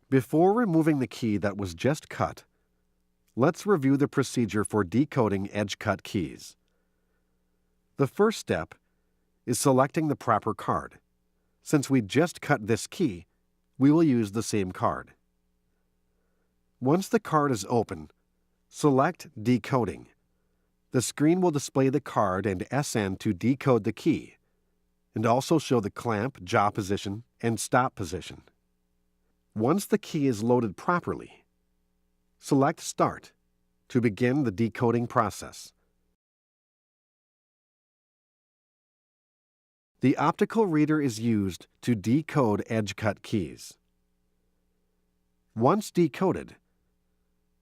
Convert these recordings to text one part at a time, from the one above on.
Before removing the key that was just cut, let's review the procedure for decoding edge-cut keys. The first step is selecting the proper card. Since we just cut this key, we will use the same card. Once the card is open, select Decoding. The screen will display the card and SN to decode the key, and also show the clamp, jaw position, and stop position. Once the key is loaded properly, select Start to begin the decoding process. The optical reader is used to decode edge-cut keys. Once decoded,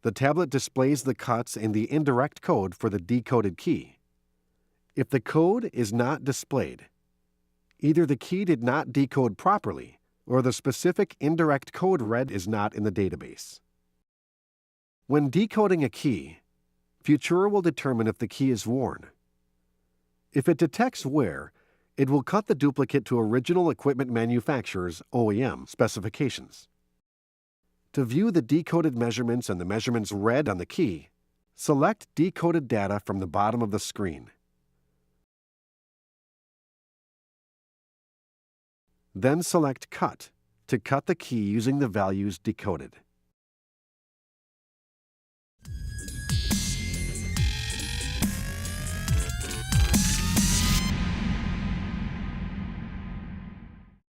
the tablet displays the cuts and the indirect code for the decoded key. If the code is not displayed, either the key did not decode properly or the specific indirect code read is not in the database. When decoding a key, Futura will determine if the key is worn. If it detects wear, it will cut the duplicate to original equipment manufacturer's OEM specifications. To view the decoded measurements and the measurements read on the key, select Decoded Data from the bottom of the screen. Then select Cut to cut the key using the values decoded.